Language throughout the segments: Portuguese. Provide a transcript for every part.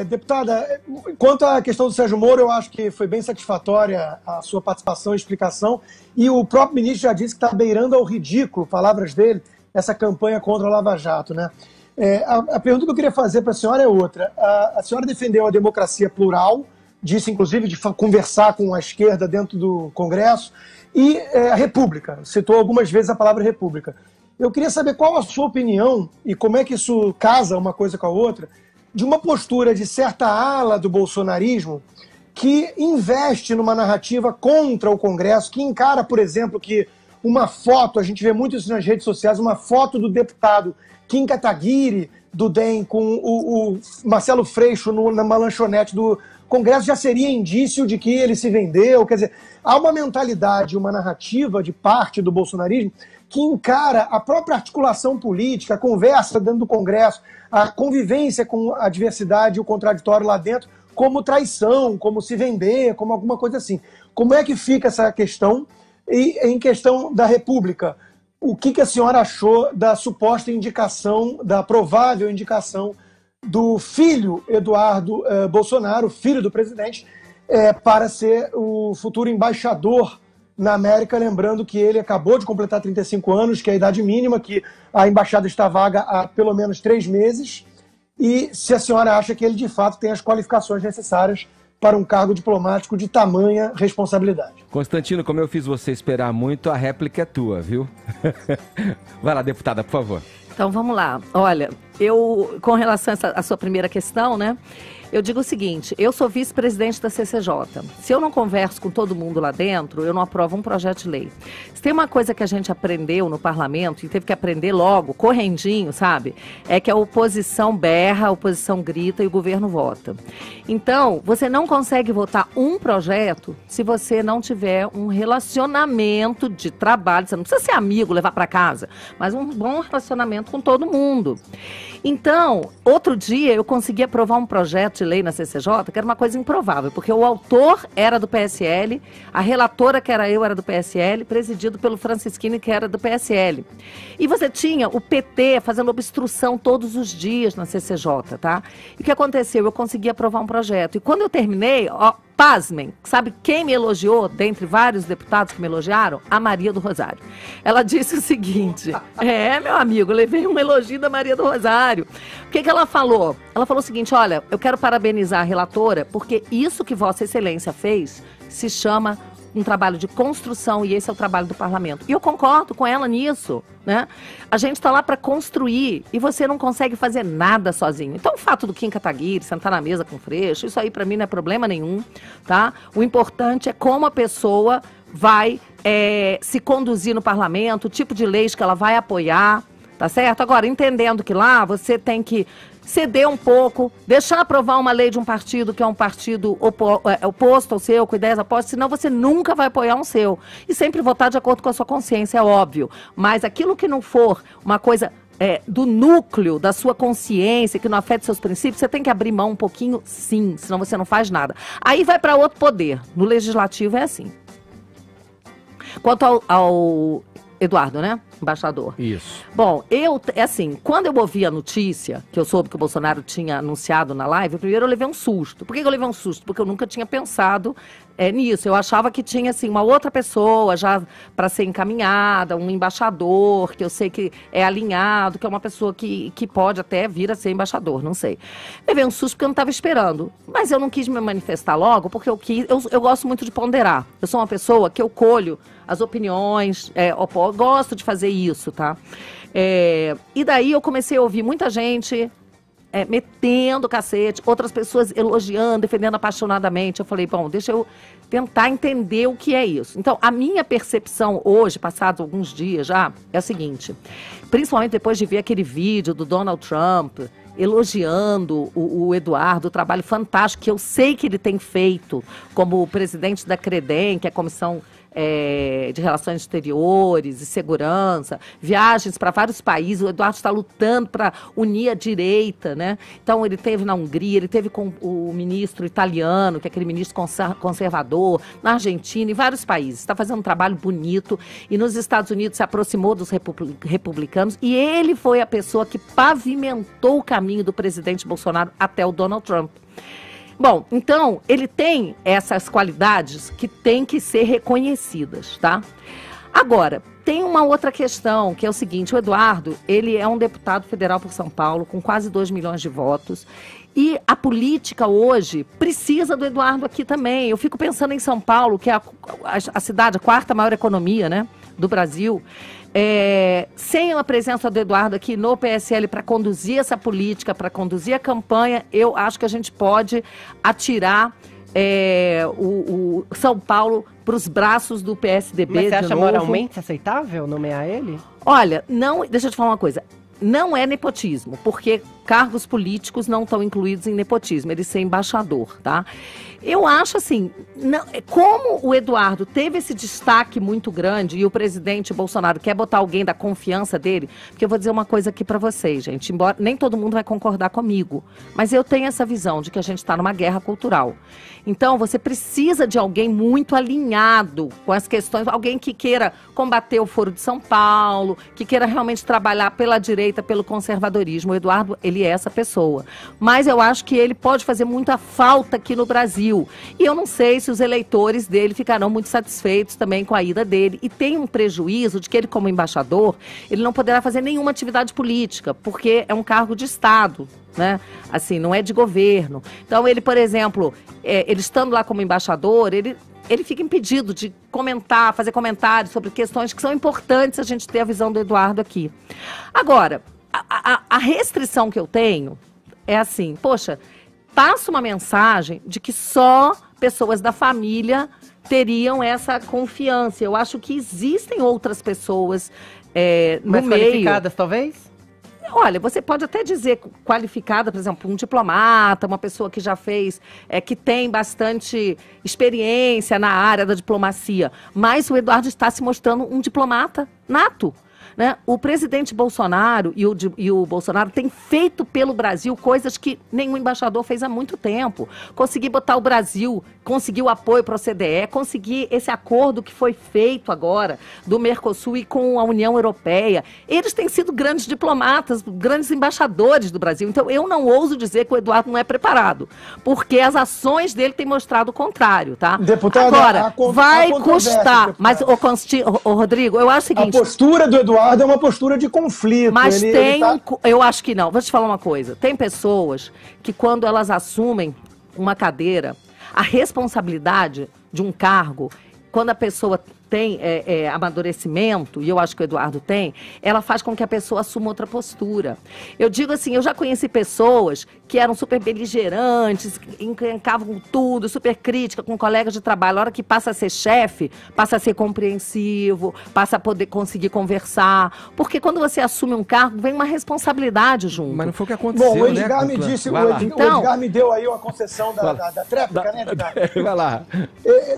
Deputada, quanto à questão do Sérgio Moro, eu acho que foi bem satisfatória a sua participação e explicação, e o próprio ministro já disse que está beirando ao ridículo, palavras dele, essa campanha contra a Lava Jato, né? A pergunta que eu queria fazer para a senhora é outra. A senhora defendeu a democracia plural, disse inclusive de conversar com a esquerda dentro do Congresso, e a República, citou algumas vezes a palavra República. Eu queria saber qual a sua opinião e como é que isso casa uma coisa com a outra, de uma postura de certa ala do bolsonarismo que investe numa narrativa contra o Congresso, que encara, por exemplo, que uma foto, a gente vê muito isso nas redes sociais, uma foto do deputado Kim Kataguiri, do DEM, com o Marcelo Freixo numa lanchonete do Congresso, já seria indício de que ele se vendeu. Quer dizer, há uma mentalidade, uma narrativa de parte do bolsonarismo que encara a própria articulação política, a conversa dentro do Congresso, a convivência com a diversidade e o contraditório lá dentro, como traição, como se vender, como alguma coisa assim. Como é que fica essa questão? E em questão da República, o que a senhora achou da suposta indicação, da provável indicação do filho Eduardo Bolsonaro, filho do presidente, para ser o futuro embaixador na América, lembrando que ele acabou de completar 35 anos, que é a idade mínima, que a embaixada está vaga há pelo menos 3 meses, e se a senhora acha que ele de fato tem as qualificações necessárias para um cargo diplomático de tamanha responsabilidade. Constantino, como eu fiz você esperar muito, a réplica é tua, viu? Vai lá, deputada, por favor. Então, vamos lá. Olha, com relação à sua primeira questão, né? Eu digo o seguinte, eu sou vice-presidente da CCJ. Se eu não converso com todo mundo lá dentro, eu não aprovo um projeto de lei. Se tem uma coisa que a gente aprendeu no parlamento, e teve que aprender logo, correndinho, sabe? É que a oposição berra, a oposição grita e o governo vota. Então, você não consegue votar um projeto se você não tiver um relacionamento de trabalho. Você não precisa ser amigo, levar para casa, mas um bom relacionamento com todo mundo. Então, outro dia eu consegui aprovar um projeto de lei na CCJ, que era uma coisa improvável, porque o autor era do PSL, a relatora, que era eu, era do PSL, presidido pelo Francisquini, que era do PSL. E você tinha o PT fazendo obstrução todos os dias na CCJ, tá? E o que aconteceu? Eu consegui aprovar um projeto. E quando eu terminei, ó, pasmem, sabe quem me elogiou, dentre vários deputados que me elogiaram? A Maria do Rosário. Ela disse o seguinte, meu amigo, levei um elogio da Maria do Rosário. O que ela falou? Ela falou o seguinte, olha, eu quero parabenizar a relatora, porque isso que Vossa Excelência fez se chama um trabalho de construção, e esse é o trabalho do parlamento. E eu concordo com ela nisso, né? A gente está lá para construir e você não consegue fazer nada sozinho. Então, o fato do Kim Kataguiri sentar na mesa com o Freixo, isso aí para mim não é problema nenhum, tá? O importante é como a pessoa vai se conduzir no parlamento, o tipo de leis que ela vai apoiar, tá certo? Agora, entendendo que lá você tem que ceder um pouco, deixar aprovar uma lei de um partido que é um partido oposto ao seu, com ideias opostas, senão você nunca vai apoiar um seu. E sempre votar de acordo com a sua consciência, é óbvio. Mas aquilo que não for uma coisa do núcleo da sua consciência, que não afeta seus princípios, você tem que abrir mão um pouquinho, sim, senão você não faz nada. Aí vai para outro poder. No legislativo é assim. Quanto ao Eduardo, né? Embaixador. Isso. Bom, quando eu ouvi a notícia, que eu soube que o Bolsonaro tinha anunciado na live, primeiro eu levei um susto. Por que eu levei um susto? Porque eu nunca tinha pensado nisso. Eu achava que tinha, assim, uma outra pessoa já para ser encaminhada, um embaixador, que eu sei que é alinhado, que é uma pessoa que pode até vir a ser embaixador, não sei. Levei um susto porque eu não estava esperando. Mas eu não quis me manifestar logo, porque eu gosto muito de ponderar. Eu sou uma pessoa que eu colho as opiniões, eu gosto de fazer isso, tá? E daí eu comecei a ouvir muita gente metendo cacete, outras pessoas elogiando, defendendo apaixonadamente. Eu falei, bom, deixa eu tentar entender o que é isso. Então, a minha percepção hoje, passados alguns dias já, é a seguinte, principalmente depois de ver aquele vídeo do Donald Trump elogiando o Eduardo, o trabalho fantástico que eu sei que ele tem feito como presidente da CREDEM, que é a Comissão de relações exteriores e segurança, viagens para vários países. O Eduardo está lutando para unir a direita, né? Então, ele teve na Hungria, ele teve com o ministro italiano, que é aquele ministro conservador, na Argentina, em vários países. Está fazendo um trabalho bonito e nos Estados Unidos se aproximou dos republicanos e ele foi a pessoa que pavimentou o caminho do presidente Bolsonaro até o Donald Trump. Bom, então, ele tem essas qualidades que têm que ser reconhecidas, tá? Agora, tem uma outra questão, que é o seguinte, o Eduardo, ele é um deputado federal por São Paulo, com quase 2 milhões de votos, e a política hoje precisa do Eduardo aqui também. Eu fico pensando em São Paulo, que é a cidade, a quarta maior economia, né, do Brasil. Sem a presença do Eduardo aqui no PSL para conduzir essa política, para conduzir a campanha, eu acho que a gente pode atirar o São Paulo para os braços do PSDB. Mas você acha moralmente aceitável nomear ele? Olha, não, deixa eu te falar uma coisa. Não é nepotismo, porque cargos políticos não estão incluídos em nepotismo, ele ser embaixador, tá? Eu acho assim, como o Eduardo teve esse destaque muito grande e o presidente Bolsonaro quer botar alguém da confiança dele, porque eu vou dizer uma coisa aqui para vocês, gente, embora nem todo mundo vai concordar comigo, mas eu tenho essa visão de que a gente está numa guerra cultural. Então, você precisa de alguém muito alinhado com as questões, alguém que queira combater o Foro de São Paulo, que queira realmente trabalhar pela direita, pelo conservadorismo. O Eduardo, ele é essa pessoa. Mas eu acho que ele pode fazer muita falta aqui no Brasil. E eu não sei se os eleitores dele ficarão muito satisfeitos também com a ida dele. E tem um prejuízo de que ele, como embaixador, ele não poderá fazer nenhuma atividade política, porque é um cargo de Estado, né? Assim, não é de governo. Então, ele, por exemplo, ele estando lá como embaixador, ele fica impedido de comentar, fazer comentários sobre questões que são importantes a gente ter a visão do Eduardo aqui. Agora, a restrição que eu tenho é assim, poxa, passa uma mensagem de que só pessoas da família teriam essa confiança. Eu acho que existem outras pessoas no mais meio. Qualificadas, talvez? Olha, você pode até dizer qualificada, por exemplo, um diplomata, uma pessoa que já fez, que tem bastante experiência na área da diplomacia, mas o Eduardo está se mostrando um diplomata nato. Né? O presidente Bolsonaro e o Bolsonaro têm feito pelo Brasil coisas que nenhum embaixador fez há muito tempo. Conseguir botar o Brasil, conseguir o apoio para o OCDE, conseguir esse acordo que foi feito agora do Mercosul e com a União Europeia. Eles têm sido grandes diplomatas, grandes embaixadores do Brasil. Então, eu não ouso dizer que o Eduardo não é preparado, porque as ações dele têm mostrado o contrário, tá? Deputada, agora, vai custar. Mas, Rodrigo, eu acho o seguinte... A postura do Eduardo é uma postura de conflito. Mas eu acho que não. Vou te falar uma coisa. Tem pessoas que quando elas assumem uma cadeira, a responsabilidade de um cargo, quando a pessoa tem amadurecimento, e eu acho que o Eduardo tem, ela faz com que a pessoa assuma outra postura. Eu digo assim, eu já conheci pessoas que eram super beligerantes, encrencavam com tudo, super crítica com colegas de trabalho. A hora que passa a ser chefe, passa a ser compreensivo, passa a poder conseguir conversar. Porque quando você assume um cargo, vem uma responsabilidade junto. Mas não foi o que aconteceu, Bom, o Edgar me disse, o Edgar me deu aí uma concessão da tréplica, né, Edgar? Vai lá.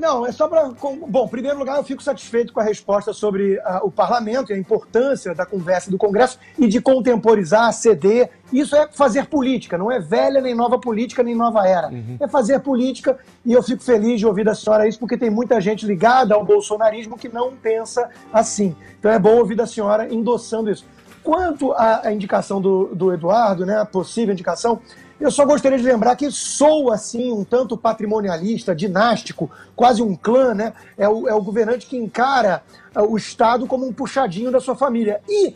Não, é só para... Bom, em primeiro lugar, eu fico satisfeito com a resposta sobre o parlamento e a importância da conversa do Congresso e de contemporizar, ceder. Isso é fazer política, não é velha nem nova política, nem nova era. É fazer política e eu fico feliz de ouvir da senhora isso, porque tem muita gente ligada ao bolsonarismo que não pensa assim. Então é bom ouvir da senhora endossando isso. Quanto à indicação do Eduardo, né, a possível indicação, eu só gostaria de lembrar que sou, assim, um tanto patrimonialista, dinástico, quase um clã, né? É o governante que encara o Estado como um puxadinho da sua família. E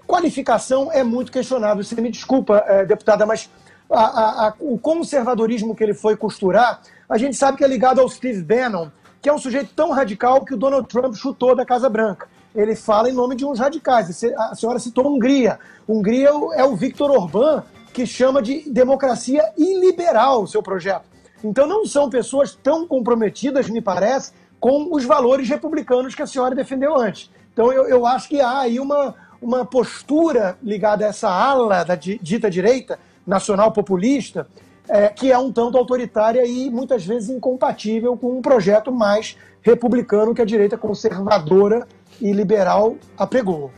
qualificação é muito questionável. Você me desculpa, deputada, mas o conservadorismo que ele foi costurar, a gente sabe que é ligado ao Steve Bannon, que é um sujeito tão radical que o Donald Trump chutou da Casa Branca. Ele fala em nome de uns radicais. A senhora citou a Hungria. Hungria é o Viktor Orbán, que chama de democracia iliberal o seu projeto. Então não são pessoas tão comprometidas, me parece, com os valores republicanos que a senhora defendeu antes. Então eu acho que há aí uma postura ligada a essa ala da dita direita, nacional populista, que é um tanto autoritária e muitas vezes incompatível com um projeto mais republicano que a direita conservadora e liberal apregou.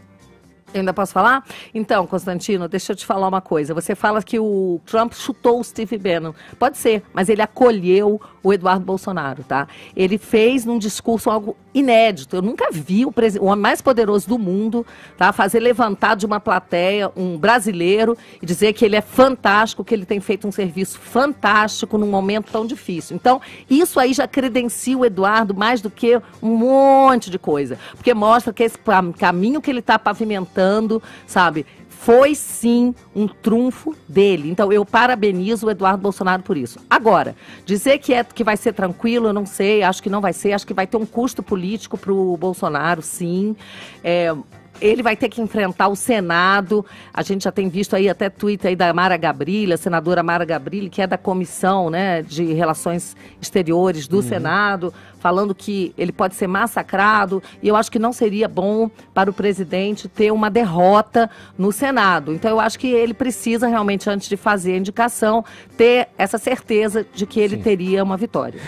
Eu ainda posso falar? Então, Constantino, deixa eu te falar uma coisa. Você fala que o Trump chutou o Steve Bannon. Pode ser, mas ele acolheu o Eduardo Bolsonaro, tá? Ele fez num discurso algo inédito. Eu nunca vi o homem mais poderoso do mundo, tá, fazer levantar de uma plateia um brasileiro e dizer que ele é fantástico, que ele tem feito um serviço fantástico num momento tão difícil. Então, isso aí já credencia o Eduardo mais do que um monte de coisa. Porque mostra que esse caminho que ele está pavimentando, sabe, foi sim um trunfo dele. Então eu parabenizo o Eduardo Bolsonaro por isso. Agora, dizer que vai ser tranquilo, eu não sei, acho que não vai ser, acho que vai ter um custo político para o Bolsonaro, sim. Ele vai ter que enfrentar o Senado. A gente já tem visto aí até tweet aí da Mara Gabrilli, a senadora Mara Gabrilli, que é da Comissão, né, de Relações Exteriores do Senado, falando que ele pode ser massacrado. E eu acho que não seria bom para o presidente ter uma derrota no Senado. Então eu acho que ele precisa realmente, antes de fazer a indicação, ter essa certeza de que ele teria uma vitória.